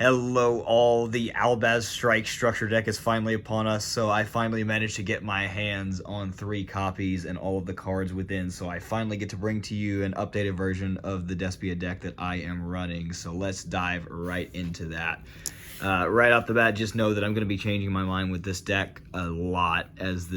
Hello all, the Albaz Strike structure deck is finally upon us, so I finally managed to get my hands on 3 copies and all of the cards within, so I finally get to bring to you an updated version of the Despia deck that I am running, so let's dive right into that. Right off the bat, just know that I'm going to be changing my mind with this deck a lot as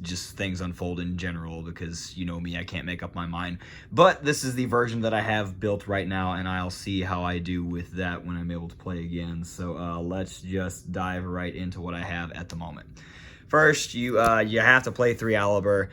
just things unfold in general, because you know me, I can't make up my mind. But this is the version that I have built right now, and I'll see how I do with that when I'm able to play again. So let's just dive right into what I have at the moment. First, you have to play 3 Alibur.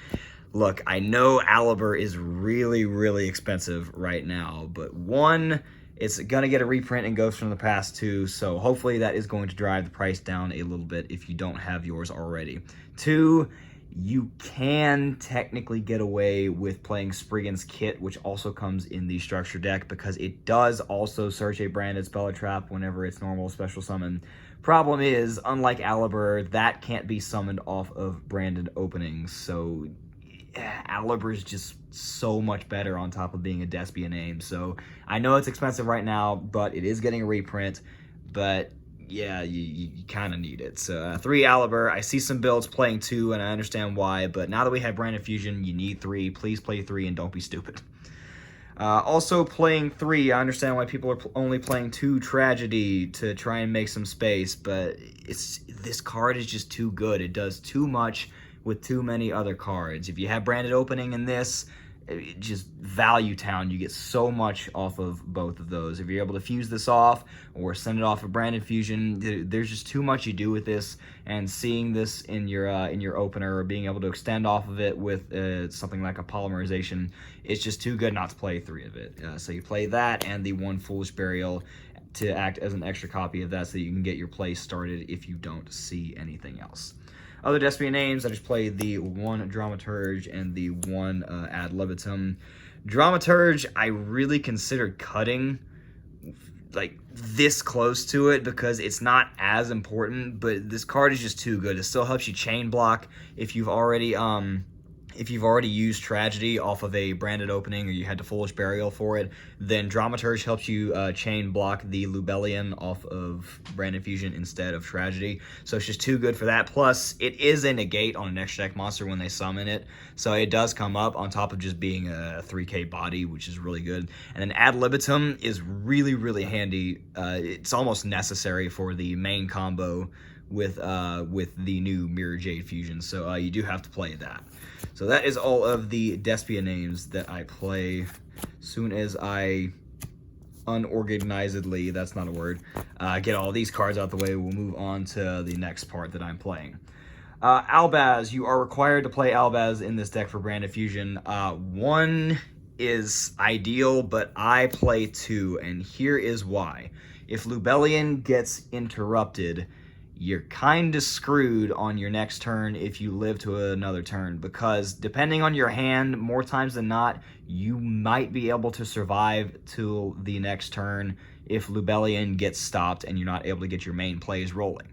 Look, I know Alibur is really expensive right now, but 1, it's going to get a reprint and Ghosts from the Past 2, so hopefully that is going to drive the price down a little bit if you don't have yours already. 2, you can technically get away with playing Spriggan's Kit, which also comes in the structure deck, because it does also search a branded spell or trap whenever it's normal special summon. Problem is, unlike Alibur, that can't be summoned off of branded openings, so Alibur is just so much better on top of being a Despia name. So I know it's expensive right now, but it is getting a reprint. But yeah, you kind of need it. So 3 Alibur. I see some builds playing 2, and I understand why. But now that we have Branded Fusion, you need 3. Please play 3 and don't be stupid. Also playing 3, I understand why people are only playing 2 Tragedy to try and make some space. But this card is just too good. It does too much with too many other cards. If you have branded opening in this, just Value Town, you get so much off of both of those. If you're able to fuse this off or send it off of branded fusion, there's just too much you do with this, and seeing this in your opener or being able to extend off of it with something like a polymerization, it's just too good not to play 3 of it. So you play that and the 1 Foolish Burial to act as an extra copy of that, so you can get your play started if you don't see anything else. Other Despia names, I just played the 1 Dramaturge and the 1 Ad Libitum. Dramaturge, I really considered cutting like this close to it because it's not as important, but this card is just too good. It still helps you chain block if you've already used Tragedy off of a branded opening or you had to Foolish Burial for it. Then Dramaturge helps you chain block the Lubellion off of branded fusion instead of Tragedy. So it's just too good for that. Plus, it is a negate on an extra deck monster when they summon it. So it does come up on top of just being a 3k body, which is really good. And then Ad Libitum is really handy. It's almost necessary for the main combo with the new Mirror Jade fusion. So you do have to play that. So that is all of the Despia names that I play. Soon as I unorganizedly, that's not a word, get all these cards out the way, we'll move on to the next part that I'm playing. Albaz, you are required to play Albaz in this deck for Branded Fusion. 1 is ideal, but I play 2, and here is why. If Lubellion gets interrupted, you're kind of screwed on your next turn if you live to another turn, because depending on your hand, more times than not, you might be able to survive till the next turn if Lubellion gets stopped and you're not able to get your main plays rolling.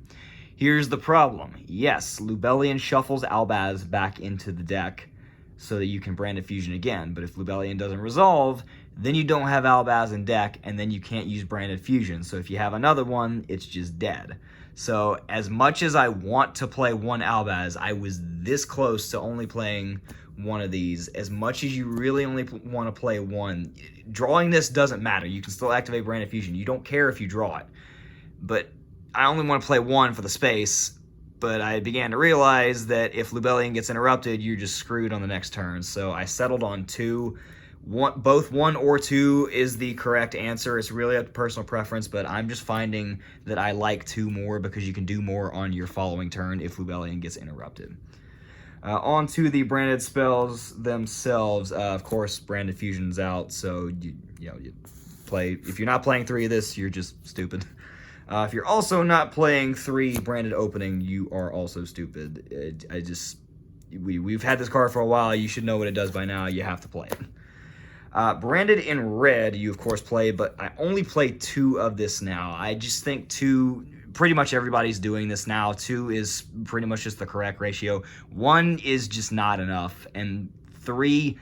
Here's the problem. Yes, Lubellion shuffles Albaz back into the deck so that you can Branded Fusion again, but if Lubellion doesn't resolve, then you don't have Albaz in deck, and then you can't use Branded Fusion. So if you have another one, it's just dead. So as much as I want to play 1 Albaz, I was this close to only playing 1 of these. As much as you really only want to play 1, drawing this doesn't matter. You can still activate Branded Fusion. You don't care if you draw it. But I only want to play 1 for the space, but I began to realize that if Lubellion gets interrupted, you're just screwed on the next turn. So I settled on 2. Both 1 or 2 is the correct answer. It's really up to personal preference, but I'm just finding that I like 2 more because you can do more on your following turn if Lubellion gets interrupted. On to the branded spells themselves. Of course, Branded Fusion's out, so you play. If you're not playing 3 of this, you're just stupid. If you're also not playing 3 branded opening, you are also stupid. We've had this card for a while. You should know what it does by now. You have to play it. Branded in red, you of course play, but I only play 2 of this now. I just think 2, pretty much everybody's doing this now. 2 is pretty much just the correct ratio. 1 is just not enough, and 3,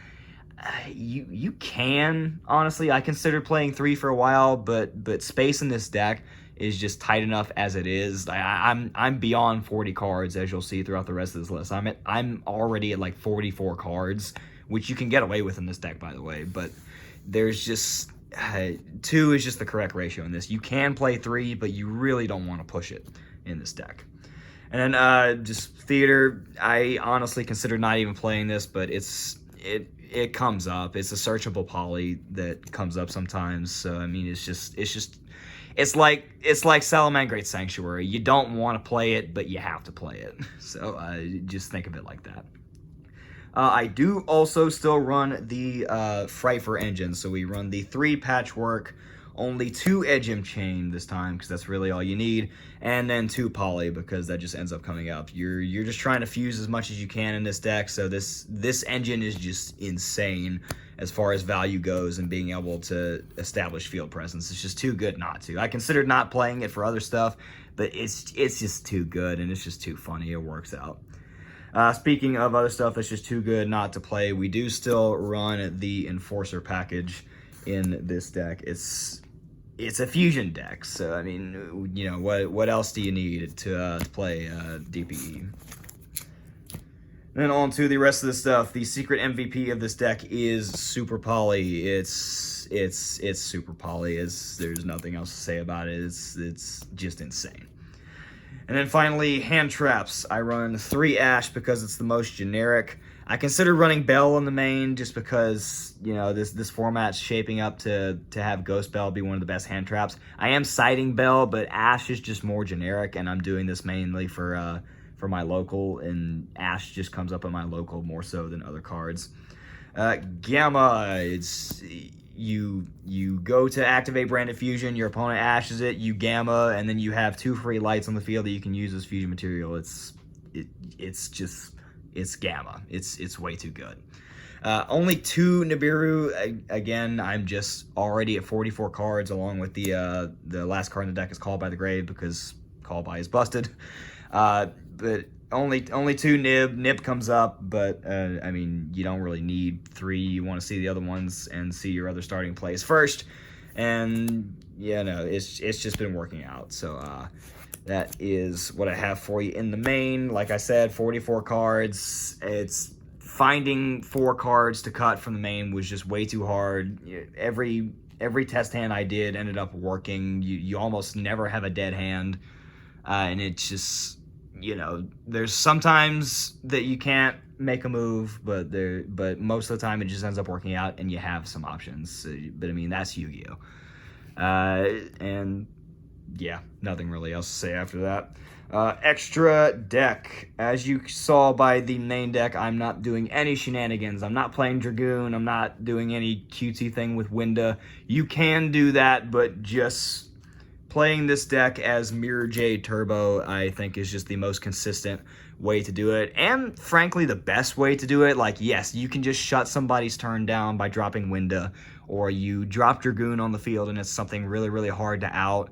You can, honestly. I considered playing 3 for a while, but space in this deck is just tight enough as it is. I'm beyond 40 cards, as you'll see throughout the rest of this list. I'm already at like 44 cards, which you can get away with in this deck, by the way. But there's just 2 is just the correct ratio in this. You can play 3, but you really don't want to push it in this deck. And then just theater, I honestly consider not even playing this, but it comes up. It's a searchable poly that comes up sometimes. So I mean, it's like Salamangreat Sanctuary. You don't want to play it, but you have to play it. So just think of it like that. I do also still run the Frighter engine. So we run the 3 patchwork, only 2 Edgem chain this time, because that's really all you need, and then 2 poly, because that just ends up coming up. You're just trying to fuse as much as you can in this deck, so this engine is just insane as far as value goes and being able to establish field presence. It's just too good not to. I considered not playing it for other stuff, but it's just too good, and it's just too funny. It works out. Speaking of other stuff that's just too good not to play, we do still run the Enforcer package in this deck. It's a fusion deck, so I mean, you know, what else do you need to play DPE? Then on to the rest of the stuff. The secret MVP of this deck is Super Poly. It's Super Poly. There's nothing else to say about it. It's just insane. And then finally, hand traps. I run 3 Ash because it's the most generic. I consider running Bell in the main just because, you know, this format's shaping up to have Ghost Bell be one of the best hand traps. I am citing Bell, but Ash is just more generic, and I'm doing this mainly for my local, and Ash just comes up on my local more so than other cards. Gamma, it's you go to activate Branded Fusion, your opponent ashes it, you Gamma, and then you have 2 free lights on the field that you can use as fusion material. It's Gamma. It's way too good. Only 2 Nibiru. Again, I'm just already at 44 cards, along with the last card in the deck is Called by the Grave, because Call by is busted. But only 2 Nib. Nib comes up, but I mean, you don't really need 3. You want to see the other ones and see your other starting plays first. And yeah, no, it's just been working out. So that is what I have for you in the main. Like I said, 44 cards. It's finding 4 cards to cut from the main was just way too hard. Every test hand I did ended up working. You almost never have a dead hand, and it's just, you know, there's sometimes that you can't make a move, but most of the time it just ends up working out, and you have some options. But I mean, that's Yu-Gi-Oh. And yeah, nothing really else to say after that. Extra deck. As you saw by the main deck, I'm not doing any shenanigans. I'm not playing Dragoon. I'm not doing any cutesy thing with Winda. You can do that, but just playing this deck as Mirror Jade Turbo, I think, is just the most consistent way to do it, and frankly the best way to do it. Like, yes, you can just shut somebody's turn down by dropping Winda, or you drop Dragoon on the field and it's something really, really hard to out.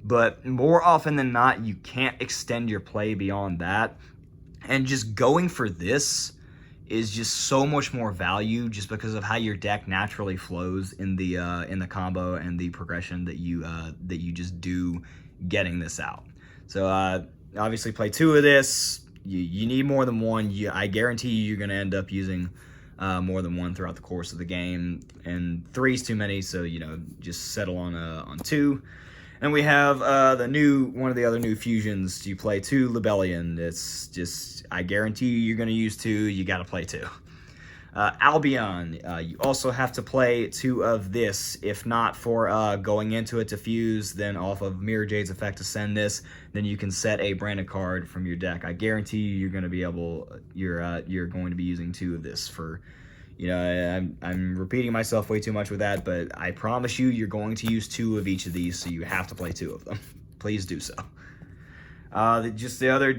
But more often than not, you can't extend your play beyond that. And just going for this is just so much more value, just because of how your deck naturally flows in the combo and the progression that you just do getting this out. So obviously play 2 of this. You need more than 1. I guarantee you're going to end up using more than 1 throughout the course of the game, and 3 is too many, so, you know, just settle on 2. And we have one of the other new fusions. You play 2 Libellion. It's just, I guarantee you're going to use 2. You got to play 2. Albion, you also have to play 2 of this. If not for going into it to fuse, then off of Mirror Jade's effect to send this, then you can set a branded card from your deck. I guarantee you're going to be you're going to be using 2 of this for, you know, I'm repeating myself way too much with that, but I promise you're going to use 2 of each of these, so you have to play 2 of them. Please do so. Just the other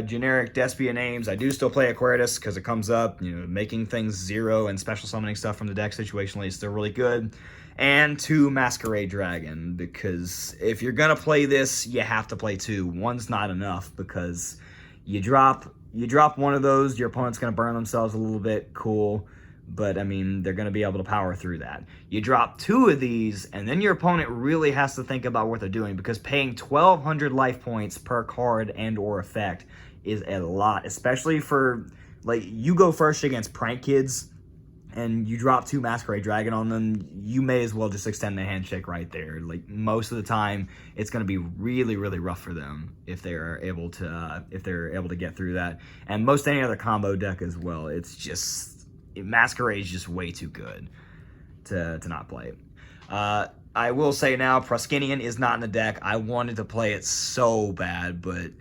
generic Despia names, I do still play Aquarius because it comes up, you know, making things 0 and special summoning stuff from the deck situationally is still really good. And 2 Masquerade Dragon, because if you're going to play this, you have to play 2. 1's not enough, because you drop one of those, your opponent's going to burn themselves a little bit, cool. but I mean, they're going to be able to power through that. You drop 2 of these, and then your opponent really has to think about what they're doing, because paying 1,200 life points per card and or effect is a lot, especially for, like, you go first against Prank Kids, and you drop 2 Masquerade Dragon on them, you may as well just extend the handshake right there. Like, most of the time, it's going to be really, really rough for them if they're able to get through that. And most any other combo deck as well. It's just, Masquerade is just way too good to not play it. I will say now, Proskinian is not in the deck. I wanted to play it so bad, but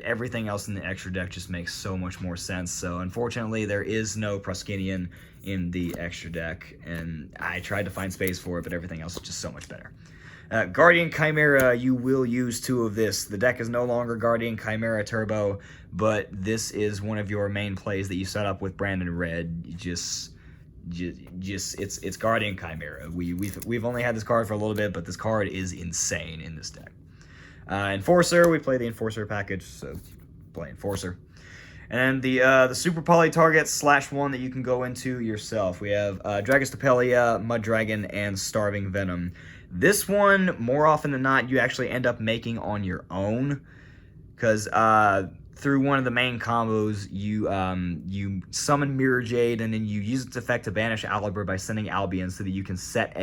everything else in the extra deck just makes so much more sense. So unfortunately, there is no Proskinian in the extra deck, and I tried to find space for it, but everything else is just so much better. Guardian Chimera, you will use 2 of this. The deck is no longer Guardian Chimera Turbo, but this is one of your main plays that you set up with Brandon Red. It's Guardian Chimera. We've only had this card for a little bit, but this card is insane in this deck. Enforcer, we play the Enforcer package, so play Enforcer. And the Super Poly target /1 that you can go into yourself. We have Despia, Mud Dragon, and Starving Venom. This one, more often than not, you actually end up making on your own, because through one of the main combos, you summon Mirror Jade, and then you use its effect to banish Alibur by sending Albion, so that you can set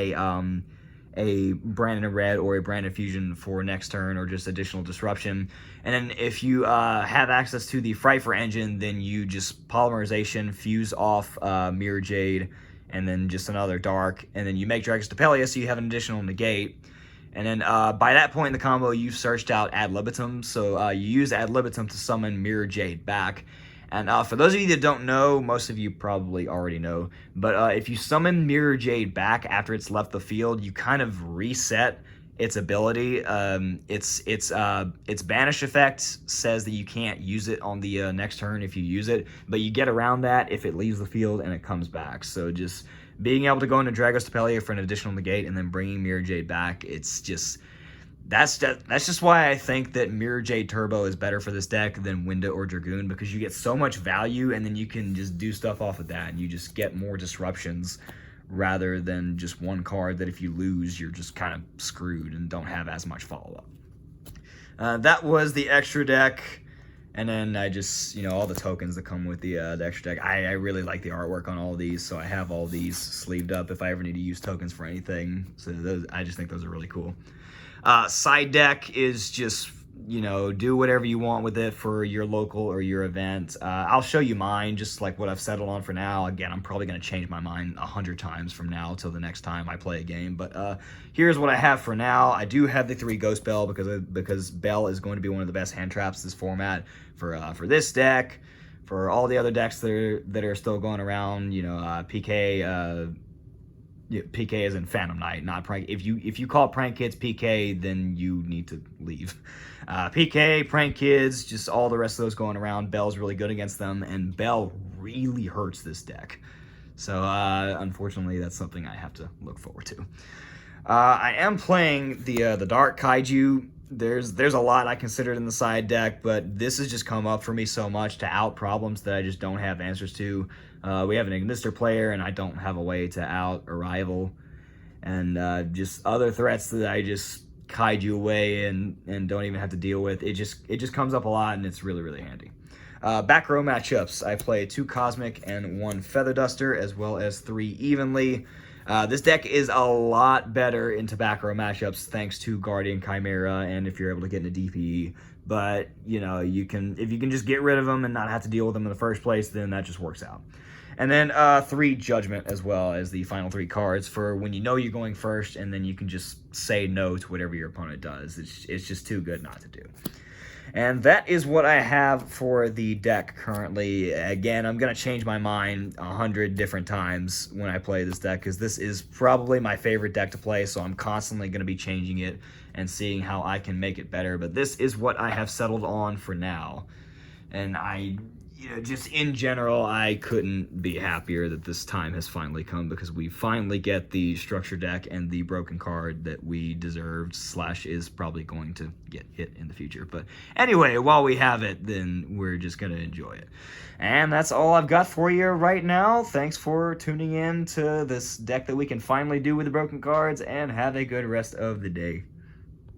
a Brandon Red or a Brandon Fusion for next turn, or just additional disruption. And then if you have access to the Frighfer engine, then you just Polymerization, fuse off Mirror Jade, and then just another Dark, and then you make Despia, so you have an additional negate. And then by that point in the combo, you've searched out Ad Libitum, so you use Ad Libitum to summon Mirror Jade back. And for those of you that don't know, most of you probably already know, but if you summon Mirror Jade back after it's left the field, you kind of reset its ability. Its banish effect says that you can't use it on the next turn if you use it, but you get around that if it leaves the field and it comes back. So just being able to go into Despia for an additional negate and then bringing Mirror Jade back, it's just... That's just why I think that Mirror Jade Turbo is better for this deck than Winda or Dragoon, because you get so much value, and then you can just do stuff off of that, and you just get more disruptions rather than just one card that if you lose, you're just kind of screwed and don't have as much follow-up. That was the extra deck, and then I just, all the tokens that come with the extra deck. I really like the artwork on all of these, so I have all these sleeved up if I ever need to use tokens for anything. So I just think those are really cool. Side deck is just, do whatever you want with it for your local or your event. I'll show you mine, just like what I've settled on for now. Again, I'm probably going to change my mind 100 times from now till the next time I play a game. But here's what I have for now. I do have the 3 Ghost Bell because Bell is going to be one of the best hand traps this format for this deck. For all the other decks that are still going around, PK. PK is in Phantom Knight, not Prank. If you call Prank Kids PK, then you need to leave. PK, Prank Kids, just all the rest of those going around. Bell's really good against them, and Bell really hurts this deck. So unfortunately, that's something I have to look forward to. I am playing the Dark Kaiju. There's a lot I considered in the side deck, but this has just come up for me so much to out problems that I just don't have answers to. We have an Ignister player, and I don't have a way to out Arrival, and just other threats that I just kaiju away and don't even have to deal with. It just comes up a lot, and it's really, really handy. Back row matchups. I play 2 Cosmic and 1 Feather Duster, as well as 3 Evenly. This deck is a lot better into back row matchups thanks to Guardian Chimera, and if you're able to get into DPE. But, if you can just get rid of them and not have to deal with them in the first place, then that just works out. And then 3 Judgment as well as the final 3 cards for when you're going first, and then you can just say no to whatever your opponent does. It's just too good not to do. And that is what I have for the deck currently. Again, I'm going to change my mind 100 different times when I play this deck, because this is probably my favorite deck to play, so I'm constantly going to be changing it and seeing how I can make it better. But this is what I have settled on for now. And just in general, I couldn't be happier that this time has finally come, because we finally get the structure deck and the broken card that we deserved / is probably going to get hit in the future. But anyway, while we have it, then we're just going to enjoy it. And that's all I've got for you right now. Thanks for tuning in to this deck that we can finally do with the broken cards, and have a good rest of the day.